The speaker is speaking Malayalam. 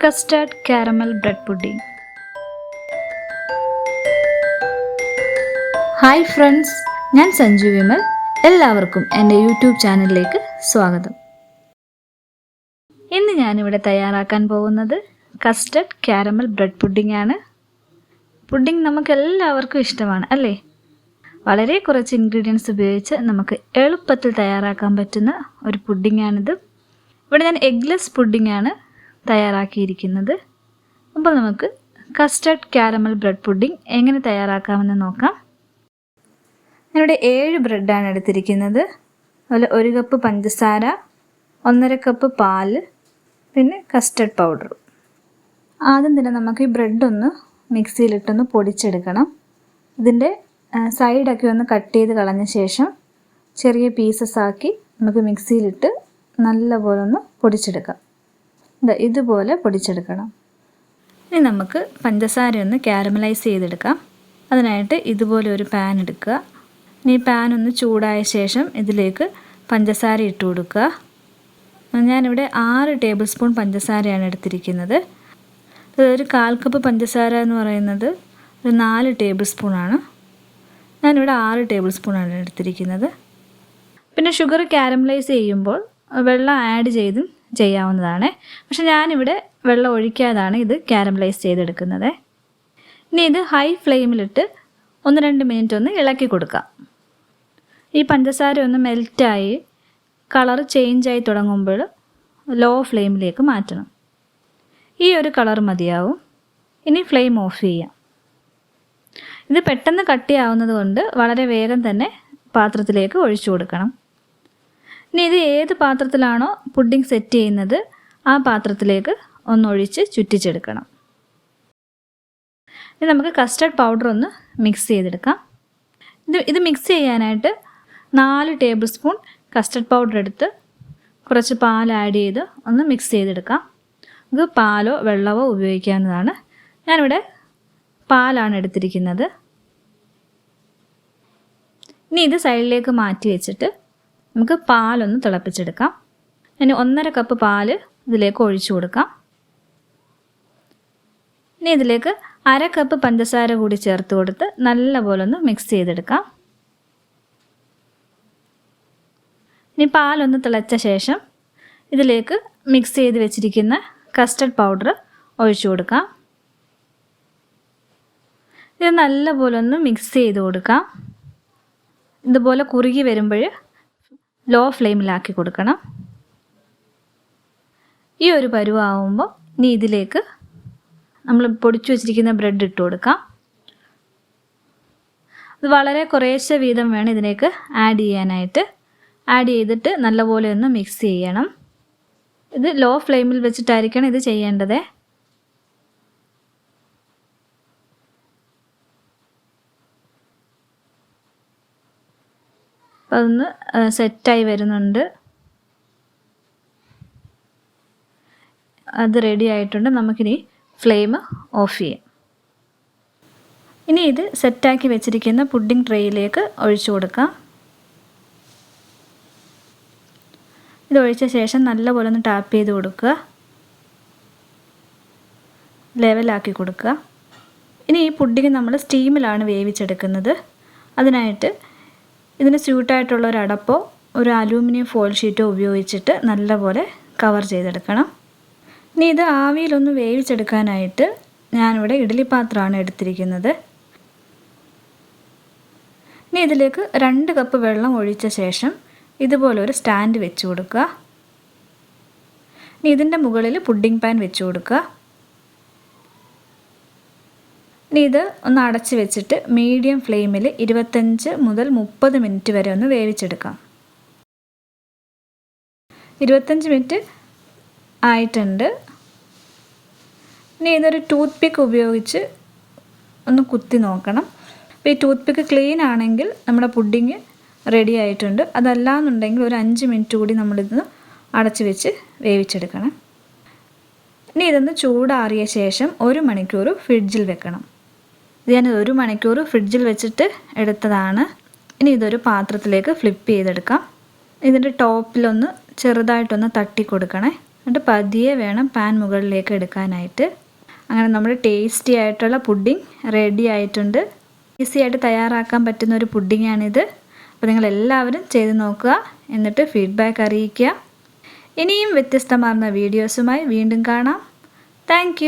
Custard caramel bread pudding. Hi friends, ഞാൻ സഞ്ജു വിമൽ. എല്ലാവർക്കും എൻ്റെ യൂട്യൂബ് ചാനലിലേക്ക് സ്വാഗതം. ഇന്ന് ഞാനിവിടെ തയ്യാറാക്കാൻ പോകുന്നത് കസ്റ്റർഡ് കാരമൽ ബ്രെഡ് പുഡിംഗ് ആണ്. പുഡിംഗ് നമുക്ക് എല്ലാവർക്കും ഇഷ്ടമാണ് അല്ലേ? വളരെ കുറച്ച് ഇൻഗ്രീഡിയൻസ് ഉപയോഗിച്ച് നമുക്ക് എളുപ്പത്തിൽ തയ്യാറാക്കാൻ പറ്റുന്ന ഒരു പുഡിംഗ് ആണിത്. ഇവിടെ ഞാൻ എഗ്ലെസ് പുഡിംഗ് ആണ് തയ്യാറാക്കിയിരിക്കുന്നത്. അപ്പോൾ നമുക്ക് കസ്റ്റർഡ് കാരമൽ ബ്രെഡ് പുഡിംഗ് എങ്ങനെ തയ്യാറാക്കാമെന്ന് നോക്കാം. ഞാനിവിടെ 7 ബ്രെഡാണ് എടുത്തിരിക്കുന്നത്. അതുപോലെ 1 കപ്പ് പഞ്ചസാര, 1.5 കപ്പ് പാല്, പിന്നെ കസ്റ്റർഡ് പൗഡർ. ആദ്യം തന്നെ നമുക്ക് ഈ ബ്രെഡ് ഒന്ന് മിക്സിയിലിട്ടൊന്ന് പൊടിച്ചെടുക്കണം. ഇതിൻ്റെ സൈഡൊക്കെ ഒന്ന് കട്ട് ചെയ്ത് കളഞ്ഞ ശേഷം ചെറിയ പീസസ് ആക്കി നമുക്ക് മിക്സിയിലിട്ട് നല്ലപോലെ ഒന്ന് പൊടിച്ചെടുക്കാം. ഇതുപോലെ പൊടിച്ചെടുക്കണം. ഇനി നമുക്ക് പഞ്ചസാര ഒന്ന് കാരമലൈസ് ചെയ്തെടുക്കാം. അതിനായിട്ട് ഇതുപോലെ ഒരു പാൻ എടുക്കുക. ഇനി പാൻ ഒന്ന് ചൂടായ ശേഷം ഇതിലേക്ക് പഞ്ചസാര ഇട്ട് കൊടുക്കുക. ഞാനിവിടെ 6 ടേബിൾ സ്പൂൺ പഞ്ചസാരയാണ് എടുത്തിരിക്കുന്നത്. ഒരു 1/4 കപ്പ് പഞ്ചസാര എന്ന് പറയുന്നത് ഒരു 4 ടേബിൾ സ്പൂണാണ്. ഞാനിവിടെ 6 ടേബിൾ സ്പൂണാണ് എടുത്തിരിക്കുന്നത്. പിന്നെ ഷുഗർ കാരമലൈസ് ചെയ്യുമ്പോൾ വെള്ളം ആഡ് ചെയ്യാവുന്നതാണ്. പക്ഷെ ഞാനിവിടെ വെള്ളം ഒഴിക്കാതാണ് ഇത് കാരമലൈസ് ചെയ്തെടുക്കുന്നത്. ഇനി ഇത് ഹൈ ഫ്ലെയിമിലിട്ട് 1-2 മിനിറ്റ് ഒന്ന് ഇളക്കി കൊടുക്കാം. ഈ പഞ്ചസാര ഒന്ന് മെൽറ്റായി കളർ ചേഞ്ചായി തുടങ്ങുമ്പോൾ ലോ ഫ്ലെയിമിലേക്ക് മാറ്റണം. ഈ ഒരു കളർ മതിയാവും. ഇനി ഫ്ലെയിം ഓഫ് ചെയ്യാം. ഇത് പെട്ടെന്ന് കട്ടിയാവുന്നത് കൊണ്ട് വളരെ വേഗം തന്നെ പാത്രത്തിലേക്ക് ഒഴിച്ചു കൊടുക്കണം. ഇനി ഇത് ഏത് പാത്രത്തിലാണോ പുഡിംഗ് സെറ്റ് ചെയ്യുന്നത് ആ പാത്രത്തിലേക്ക് ഒന്നൊഴിച്ച് ചുറ്റിച്ചെടുക്കണം. ഇനി നമുക്ക് കസ്റ്റർഡ് പൗഡർ ഒന്ന് മിക്സ് ചെയ്തെടുക്കാം. ഇത് മിക്സ് ചെയ്യാനായിട്ട് 4 ടേബിൾ സ്പൂൺ കസ്റ്റർഡ് പൗഡർ എടുത്ത് കുറച്ച് പാൽ ആഡ് ചെയ്ത് ഒന്ന് മിക്സ് ചെയ്തെടുക്കാം. ഇത് പാലോ വെള്ളമോ ഉപയോഗിക്കാവുന്നതാണ്. ഞാനിവിടെ പാലാണ് എടുത്തിരിക്കുന്നത്. ഇനി ഇത് സൈഡിലേക്ക് മാറ്റി വെച്ചിട്ട് നമുക്ക് പാലൊന്ന് തിളപ്പിച്ചെടുക്കാം. ഇനി 1.5 കപ്പ് പാല് ഇതിലേക്ക് ഒഴിച്ചു കൊടുക്കാം. ഇനി ഇതിലേക്ക് 1/2 കപ്പ് പഞ്ചസാര കൂടി ചേർത്ത് കൊടുത്ത് നല്ലപോലെ ഒന്ന് മിക്സ് ചെയ്തെടുക്കാം. ഇനി പാലൊന്ന് തിളച്ച ശേഷം ഇതിലേക്ക് മിക്സ് ചെയ്ത് വെച്ചിരിക്കുന്ന കസ്റ്റർഡ് പൗഡർ ഒഴിച്ചു കൊടുക്കാം. ഇത് നല്ലപോലെ ഒന്ന് മിക്സ് ചെയ്ത് കൊടുക്കാം. ഇതുപോലെ കുറുകി വരുമ്പോൾ ലോ ഫ്ലെയിമിലാക്കി കൊടുക്കണം. ഈ ഒരു പരുവാകുമ്പോൾ ഇനി ഇതിലേക്ക് നമ്മൾ പൊടിച്ചു വച്ചിരിക്കുന്ന ബ്രെഡ് ഇട്ട് കൊടുക്കാം. ഇത് വളരെ കുറേശ്ശെ വീതം വേണം ഇതിലേക്ക് ആഡ് ചെയ്യാനായിട്ട്. ആഡ് ചെയ്തിട്ട് നല്ലപോലെ ഒന്ന് മിക്സ് ചെയ്യണം. ഇത് ലോ ഫ്ലെയിമിൽ വെച്ചിട്ടായിരിക്കണം ഇത് ചെയ്യേണ്ടത്. അപ്പോൾ അതൊന്ന് സെറ്റായി വരുന്നുണ്ട്. അത് റെഡി ആയിട്ടുണ്ട്. നമുക്കിനി ഫ്ലെയിം ഓഫ് ചെയ്യാം. ഇനി ഇത് സെറ്റാക്കി വെച്ചിരിക്കുന്ന പുഡിംഗ് ട്രേയിലേക്ക് ഒഴിച്ചു കൊടുക്കാം. ഇത് ഒഴിച്ച ശേഷം നല്ലപോലെ ഒന്ന് ടാപ്പ് ചെയ്ത് കൊടുക്കുക. ലെവലാക്കി കൊടുക്കുക. ഇനി ഈ പുഡിംഗ് നമ്മൾ സ്റ്റീമിലാണ് വേവിച്ചെടുക്കുന്നത്. അതിനായിട്ട് ഇതിന് സ്യൂട്ടായിട്ടുള്ള ഒരു അടപ്പോ ഒരു അലൂമിനിയം ഫോയിൽ ഷീറ്റോ ഉപയോഗിച്ചിട്ട് നല്ലപോലെ കവർ ചെയ്തെടുക്കണം. ഇനി ഇത് ആവിയിലൊന്ന് വേവിച്ചെടുക്കാനായിട്ട് ഞാനിവിടെ ഇഡ്ഡലി പാത്രമാണ് എടുത്തിരിക്കുന്നത്. ഇനി ഇതിലേക്ക് 2 കപ്പ് വെള്ളം ഒഴിച്ച ശേഷം ഇതുപോലെ ഒരു സ്റ്റാൻഡ് വെച്ച് കൊടുക്കുക. ഇനി ഇതിൻ്റെ മുകളിൽ പുഡിംഗ് പാൻ വെച്ച് കൊടുക്കുക. ഇനി ഇത് ഒന്ന് അടച്ച് വെച്ചിട്ട് മീഡിയം ഫ്ലെയിമിൽ 25 മുതൽ 30 മിനിറ്റ് വരെ ഒന്ന് വേവിച്ചെടുക്കാം. 25 മിനിറ്റ് ആയിട്ടുണ്ട്. ഇനി ഇതൊരു ടൂത്ത് പിക്ക് ഉപയോഗിച്ച് ഒന്ന് കുത്തി നോക്കണം. അപ്പോൾ ഈ ടൂത്ത് പിക്ക് ക്ലീൻ ആണെങ്കിൽ നമ്മുടെ പുഡിംഗ് റെഡി ആയിട്ടുണ്ട്. അതല്ലാന്നുണ്ടെങ്കിൽ ഒരു 5 മിനിറ്റ് കൂടി നമ്മളിത് അടച്ച് വെച്ച് വേവിച്ചെടുക്കണം. ഇനി ഇതൊന്ന് ചൂടാറിയ ശേഷം 1 മണിക്കൂർ ഫ്രിഡ്ജിൽ വെക്കണം. ഇത് ഞാൻ 1 മണിക്കൂർ ഫ്രിഡ്ജിൽ വെച്ചിട്ട് എടുത്തതാണ്. ഇനി ഇതൊരു പാത്രത്തിലേക്ക് ഫ്ലിപ്പ് ചെയ്തെടുക്കാം. ഇതിൻ്റെ ടോപ്പിലൊന്ന് ചെറുതായിട്ടൊന്ന് തട്ടി കൊടുക്കണേ. എന്നിട്ട് പതിയെ വേണം പാൻ മുകളിലേക്ക് എടുക്കാനായിട്ട്. അങ്ങനെ നമ്മുടെ ടേസ്റ്റി ആയിട്ടുള്ള പുഡിംഗ് റെഡി ആയിട്ടുണ്ട്. ഈസി ആയിട്ട് തയ്യാറാക്കാൻ പറ്റുന്ന ഒരു പുഡിങ്ങാണിത്. അപ്പോൾ നിങ്ങളെല്ലാവരും ചെയ്ത് നോക്കുക, എന്നിട്ട് ഫീഡ്ബാക്ക് അറിയിക്കുക. ഇനിയും വ്യത്യസ്തമാർന്ന വീഡിയോസുമായി വീണ്ടും കാണാം. താങ്ക്